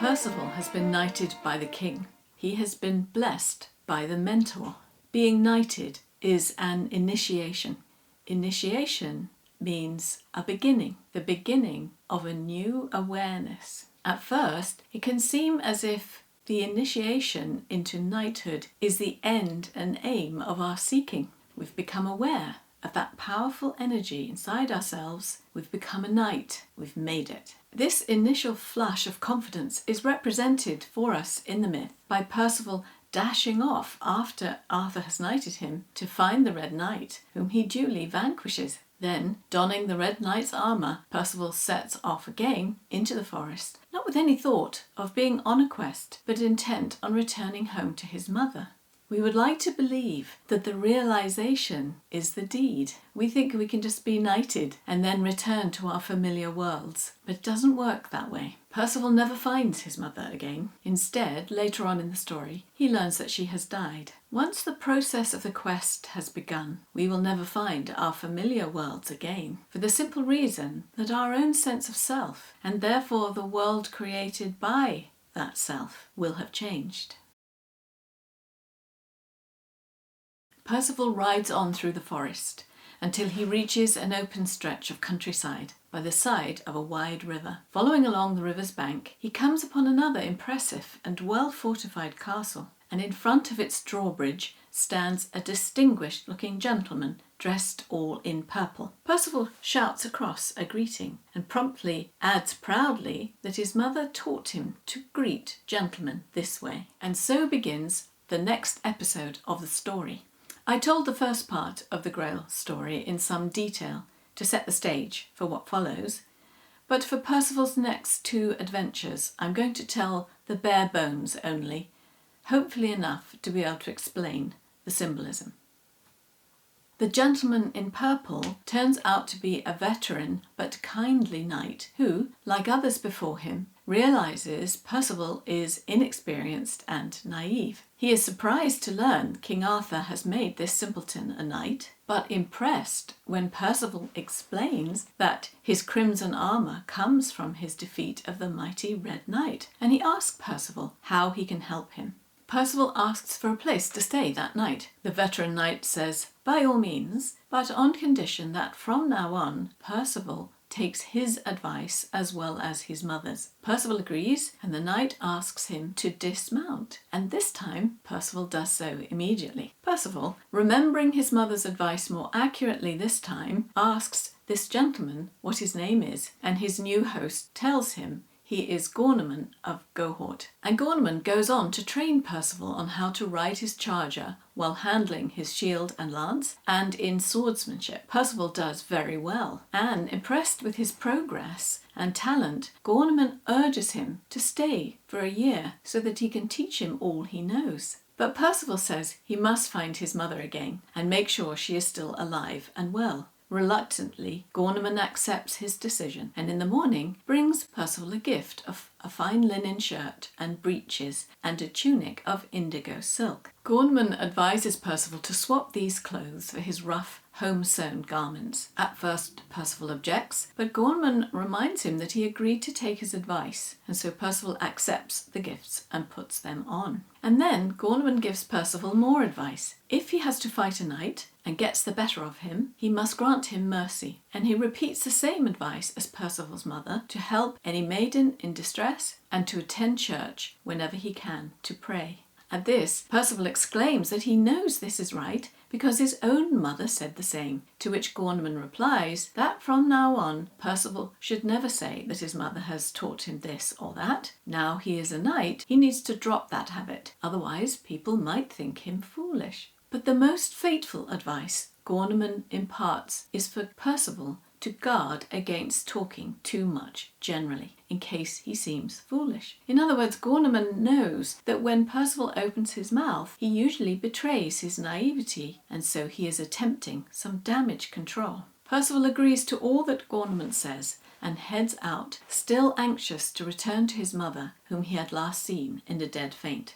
Percival has been knighted by the king. He has been blessed by the mentor. Being knighted is an initiation. Initiation means a beginning, the beginning of a new awareness. At first, it can seem as if the initiation into knighthood is the end and aim of our seeking. We've become aware of that powerful energy inside ourselves. We've become a knight. We've made it. This initial flush of confidence is represented for us in the myth by Percival dashing off after Arthur has knighted him to find the Red Knight, whom he duly vanquishes. Then, donning the Red Knight's armour, Percival sets off again into the forest, not with any thought of being on a quest, but intent on returning home to his mother. We would like to believe that the realization is the deed. We think we can just be knighted and then return to our familiar worlds, but it doesn't work that way. Percival never finds his mother again. Instead, later on in the story, he learns that she has died. Once the process of the quest has begun, we will never find our familiar worlds again, for the simple reason that our own sense of self, and therefore the world created by that self, will have changed. Percival rides on through the forest until he reaches an open stretch of countryside by the side of a wide river. Following along the river's bank, he comes upon another impressive and well-fortified castle, and in front of its drawbridge stands a distinguished-looking gentleman dressed all in purple. Percival shouts across a greeting and promptly adds proudly that his mother taught him to greet gentlemen this way. And so begins the next episode of the story. I told the first part of the Grail story in some detail to set the stage for what follows, but for Percival's next two adventures I'm going to tell the bare bones only, hopefully enough to be able to explain the symbolism. The gentleman in purple turns out to be a veteran but kindly knight who, like others before him, realizes Percival is inexperienced and naive. He is surprised to learn King Arthur has made this simpleton a knight, but impressed when Percival explains that his crimson armour comes from his defeat of the mighty Red Knight, and he asks Percival how he can help him. Percival asks for a place to stay that night. The veteran knight says, by all means, but on condition that from now on, Percival takes his advice as well as his mother's. Percival agrees, and the knight asks him to dismount, and this time Percival does so immediately. Percival, remembering his mother's advice more accurately this time, asks this gentleman what his name is, and his new host tells him he is Gorneman of Coherent. And Gorneman goes on to train Percival on how to ride his charger while handling his shield and lance, and in swordsmanship. Percival does very well, and impressed with his progress and talent, Gorneman urges him to stay for a year so that he can teach him all he knows. But Percival says he must find his mother again and make sure she is still alive and well. Reluctantly, Gorneman accepts his decision, and in the morning brings Percival a gift of a fine linen shirt and breeches and a tunic of indigo silk. Gorneman advises Percival to swap these clothes for his rough, home-sewn garments. At first, Percival objects, but Gorneman reminds him that he agreed to take his advice, and so Percival accepts the gifts and puts them on. And then Gorneman gives Percival more advice. If he has to fight a knight and gets the better of him, he must grant him mercy. And he repeats the same advice as Percival's mother to help any maiden in distress and to attend church whenever he can to pray. At this, Percival exclaims that he knows this is right because his own mother said the same, to which Gorneman replies that from now on, Percival should never say that his mother has taught him this or that. Now he is a knight, he needs to drop that habit, otherwise people might think him foolish. But the most fateful advice Gorneman imparts is for Percival to guard against talking too much generally, in case he seems foolish. In other words, Gorneman knows that when Percival opens his mouth, he usually betrays his naivety, and so he is attempting some damage control. Percival agrees to all that Gorneman says and heads out, still anxious to return to his mother, whom he had last seen in a dead faint.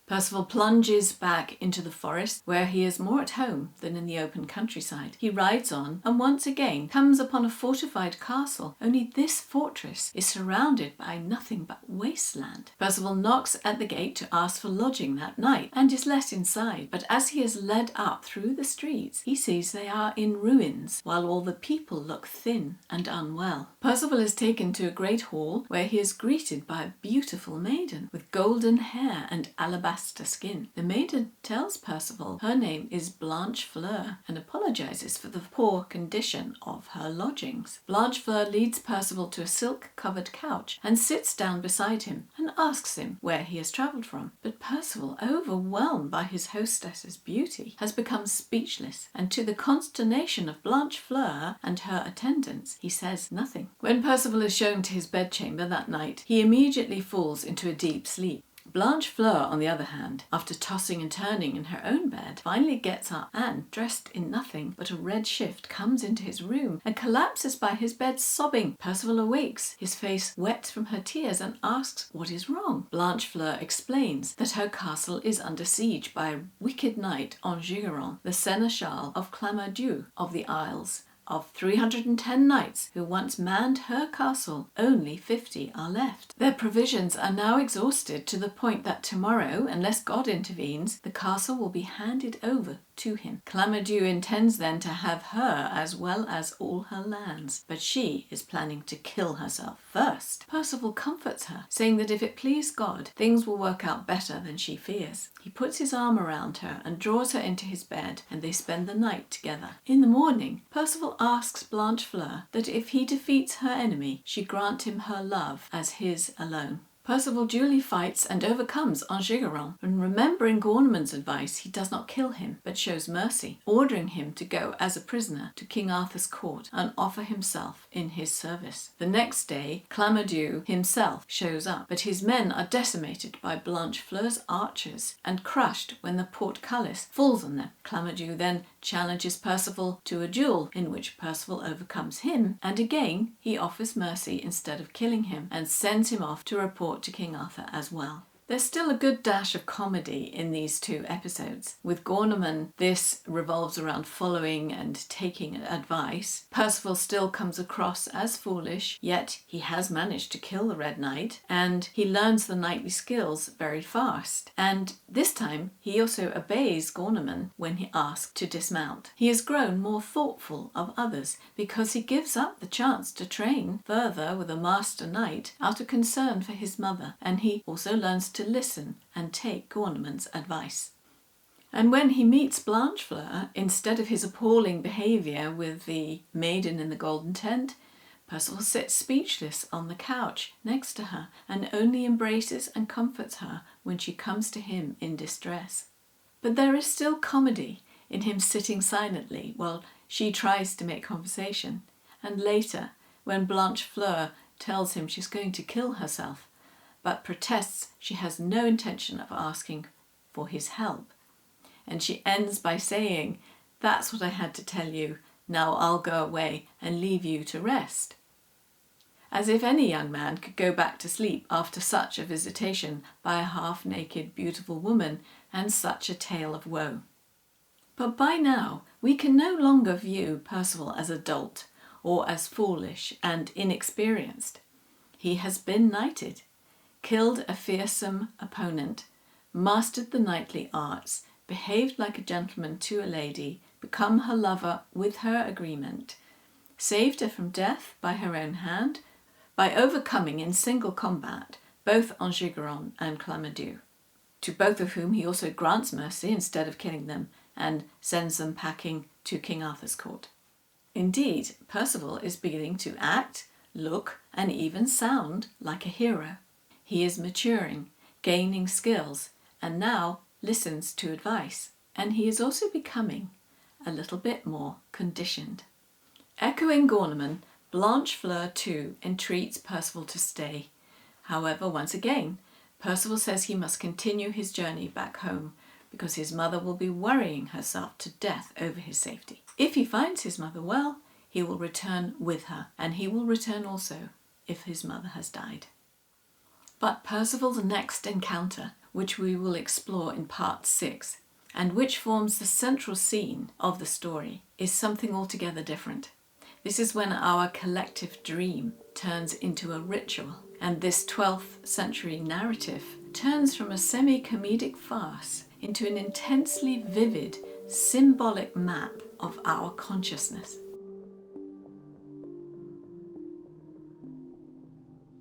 Percival plunges back into the forest, where he is more at home than in the open countryside. He rides on and once again comes upon a fortified castle, only this fortress is surrounded by nothing but wasteland. Percival knocks at the gate to ask for lodging that night and is let inside, but as he is led up through the streets, he sees they are in ruins, while all the people look thin and unwell. Percival is taken to a great hall, where he is greeted by a beautiful maiden with golden hair and alabaster skin. The maiden tells Percival her name is Blanchefleur and apologizes for the poor condition of her lodgings. Blanchefleur leads Percival to a silk-covered couch and sits down beside him and asks him where he has travelled from. But Percival, overwhelmed by his hostess's beauty, has become speechless, and to the consternation of Blanchefleur and her attendants, he says nothing. When Percival is shown to his bedchamber that night, he immediately falls into a deep sleep. Blanchefleur, on the other hand, after tossing and turning in her own bed, finally gets up and, dressed in nothing but a red shift, comes into his room and collapses by his bed sobbing. Percival awakes, his face wet from her tears, and asks what is wrong. Blanchefleur explains that her castle is under siege by a wicked knight Enguerrand, the seneschal of Clamadieu of the Isles. Of 310 knights who once manned her castle, only 50 are left. Their provisions are now exhausted to the point that tomorrow, unless God intervenes, the castle will be handed over to him. Clamadieu intends then to have her as well as all her lands, but she is planning to kill herself first. Percival comforts her, saying that if it please God, things will work out better than she fears. He puts his arm around her and draws her into his bed, and they spend the night together. In the morning, Percival asks Blanchefleur that if he defeats her enemy, she grant him her love as his alone. Percival duly fights and overcomes Enguerrand, and remembering Gorneman's advice, he does not kill him, but shows mercy, ordering him to go as a prisoner to King Arthur's court and offer himself in his service. The next day, Clamadieu himself shows up, but his men are decimated by Blanchefleur's archers and crushed when the portcullis falls on them. Clamadieu then challenges Percival to a duel, in which Percival overcomes him, and again he offers mercy instead of killing him and sends him off to report to King Arthur as well. There's still a good dash of comedy in these two episodes. With Gorneman, this revolves around following and taking advice. Percival still comes across as foolish, yet he has managed to kill the Red Knight, and he learns the knightly skills very fast. And this time, he also obeys Gorneman when he asks to dismount. He has grown more thoughtful of others because he gives up the chance to train further with a master knight out of concern for his mother, and he also learns to listen and take Gorneman's advice. And when he meets Blanchefleur, instead of his appalling behaviour with the maiden in the golden tent, Percival sits speechless on the couch next to her and only embraces and comforts her when she comes to him in distress. But there is still comedy in him sitting silently while she tries to make conversation, and later, when Blanchefleur tells him she's going to kill herself, but protests she has no intention of asking for his help. And she ends by saying, "That's what I had to tell you. Now I'll go away and leave you to rest." As if any young man could go back to sleep after such a visitation by a half-naked beautiful woman and such a tale of woe. But by now, we can no longer view Percival as a dolt or as foolish and inexperienced. He has been knighted, killed a fearsome opponent, mastered the knightly arts, behaved like a gentleman to a lady, become her lover with her agreement, saved her from death by her own hand, by overcoming in single combat both Enguerrand and Clamadieu, to both of whom he also grants mercy instead of killing them, and sends them packing to King Arthur's court. Indeed, Percival is beginning to act, look, and even sound like a hero. He is maturing, gaining skills, and now listens to advice. And he is also becoming a little bit more conditioned. Echoing Gorneman, Blanchefleur too entreats Percival to stay. However, once again, Percival says he must continue his journey back home because his mother will be worrying herself to death over his safety. If he finds his mother well, he will return with her, and he will return also if his mother has died. But Percival's next encounter which we will explore in part 6, and which forms the central scene of the story, is something altogether different. This is when our collective dream turns into a ritual, and this 12th century narrative turns from a semi-comedic farce into an intensely vivid, symbolic map of our consciousness.